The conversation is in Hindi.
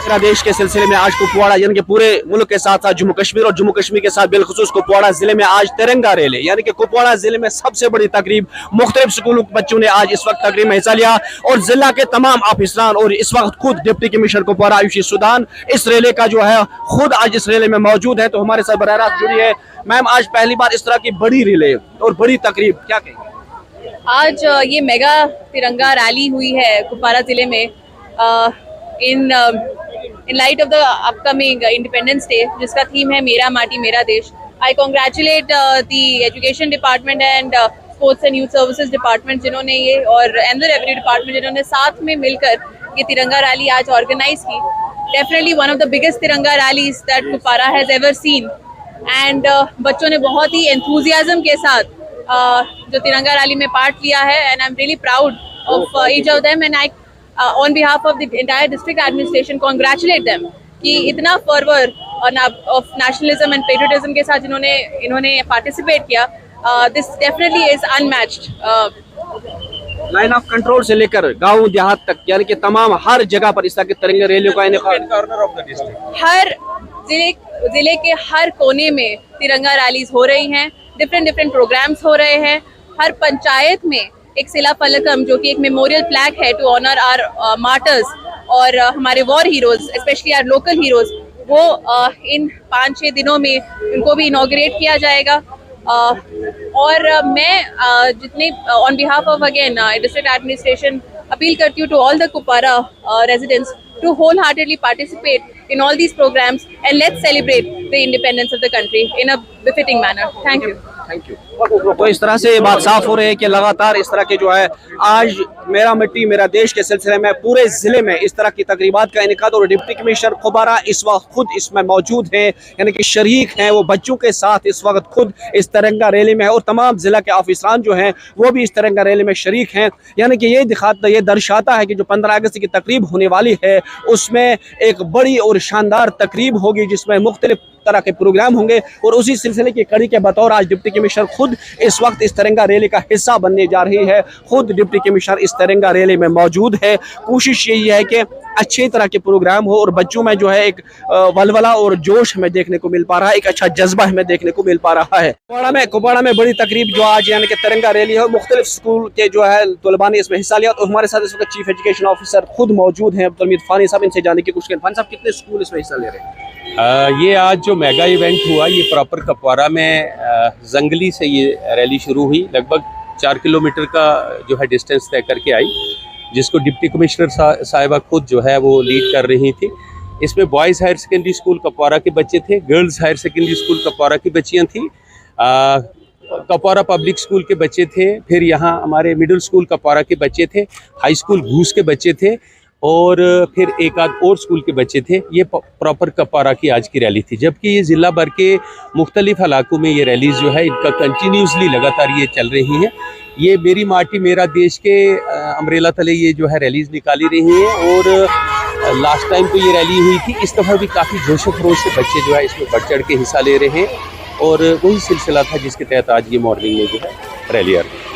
मेरा देश के सिलसिले में आज कुपवाड़ा यानी कि पूरे मुल्क के साथ साथ जम्मू कश्मीर और जम्मू कश्मीर के साथ बिलखुसूस कुपवाड़ा जिले में आज तिरंगा रैली यानी कि कुपवाड़ा जिले में सबसे बड़ी तकरीब मुख्तलिफ स्कूलों के बच्चों ने आज इस वक्त तकरीब में हिस्सा लिया और जिला के तमाम ऑफिसरान और इस वक्त खुद deputy commissioner Kupwara Ayushi Sudan इस रैली का जो है खुद आज इस रैली में मौजूद है। तो हमारे साथ बराह रास्त जुड़ी है मैम, आज पहली बार इस तरह की बड़ी रैली और बड़ी तकरीब, क्या कहेंगे? आज ये मेगा तिरंगा रैली हुई है कुपवाड़ा जिले में in light of the upcoming Independence Day, जिसका थीम है मेरा माटी मेरा देश। I congratulate the Education Department and Sports and Youth Services Department जिन्होंने ये और the Revenue Department जिन्होंने साथ में मिलकर ये तिरंगा रैली आज ऑर्गेनाइज की। Definitely one of the biggest तिरंगा rallies that Kupwara has ever seen and बच्चों ने बहुत ही enthusiasm के साथ जो तिरंगा रैली में पार्ट लिया है and I'm really proud of each of them and I on behalf of the entire district administration congratulate them कि इतना forward of nationalism and patriotism के साथ जिन्होंने इन्होंने पार्टिसिपेट किया। this definitely is unmatched। Line of control से लेकर गांव देहात तक यानी कि तमाम हर जगह पर इस तरह की तिरंगा रैलियों का इनेकाद हर जिले के हर कोने में तिरंगा रैलीज हो रही हैं, डिफरेंट प्रोग्राम्स हो रहे हैं। हर पंचायत में एक सिला फलकम जो कि एक मेमोरियल प्लैक है टू ऑनर आवर मार्टर्स और हमारे war heroes specially our local heroes, वो इन 5-6 दिनों में उनको भी इनॉग्रेट किया जाएगा। और मैं जितने on behalf of again district administration appeal करती हूँ to all the Kupwara residents to wholeheartedly participate in all these programs and let's celebrate the independence of the country in a befitting manner। Thank you। Thank you. तो इस तरह से ये बात साफ हो रही है कि लगातार इस तरह के जो है आज मेरा मिट्टी मेरा देश के सिलसिले में पूरे जिले में इस तरह की तकरीबात का इनेकाद और डिप्टी कमिश्नर कुपवाड़ा इस वक्त खुद इसमें मौजूद हैं यानी कि शरीक हैं, वो बच्चों के साथ इस वक्त खुद इस तिरंगा रैली में है और तमाम जिला के ऑफिसरान जो हैं वो भी इस तिरंगा रैली में शरीक हैं। यानी कि ये दर्शाता है कि जो 15 अगस्त की तकरीब होने वाली है उसमें एक बड़ी और शानदार तकरीब होगी जिसमें मुख्तलिफ तरह के प्रोग्राम होंगे और उसी सिलसिले की कड़ी के बतौर आज डिप्टी कमिश्नर खुद इस वक्त इस तिरंगा रैली का हिस्सा बनने जा रही है। खुद डिप्टी कमिश्नर इस तिरंगा रैली में मौजूद है। कोशिश यही है कि अच्छी तरह के प्रोग्राम हो और बच्चों में जो है एक वलवला और जोश हमें देखने को मिल पा रहा है, एक अच्छा जज्बा हमें देखने को मिल पा रहा है। कुपवाड़ा में बड़ी तकरीब जो आज यानी कि तिरंगा रैली है, मुख्तलिफ स्कूल के जो है तलबा ने इसमें हिस्सा लिया। तो हमारे साथ इस वक्त चीफ एजुकेशन ऑफिसर खुद मौजूद हैं अब्दुल फानी साहब, इनसे जानने की कोशिश करें। फानी साहब, कितने स्कूल इसमें हिस्सा ले रहे हैं? ये आज जो मेगा इवेंट हुआ ये प्रॉपर कुपवाड़ा में जंगली से ये रैली शुरू हुई, लगभग 4 किलोमीटर का जो है डिस्टेंस तय करके आई, जिसको डिप्टी कमिश्नर साहिबा खुद जो है वो लीड कर रही थी। इसमें boys higher secondary school Kupwara के बच्चे थे, girls higher secondary school Kupwara की बच्चियाँ थी, कुपवाड़ा पब्लिक स्कूल के बच्चे थे, फिर यहाँ हमारे मिडिल स्कूल कुपवाड़ा के बच्चे थे, हाई स्कूल घूस के बच्चे थे और फिर एक आध और स्कूल के बच्चे थे। ये प्रॉपर कुपवाड़ा की आज की रैली थी, जबकि ये ज़िला भर के मुख्तलिफ इलाकों में ये रैलीज जो है इनका कंटिन्यूसली लगातार ये चल रही हैं। ये मेरी माटी मेरा देश के अम्ब्रेला तले ये जो है रैलीज निकाली रही हैं और लास्ट टाइम तो ये रैली हुई थी, इस दफ़ा भी काफ़ी जोश खरोश से बच्चे जो है इसमें बढ़ चढ़ के हिस्सा ले रहे हैं और वही सिलसिला था जिसके तहत आज ये मॉर्निंग में जो है रैली आ रही है।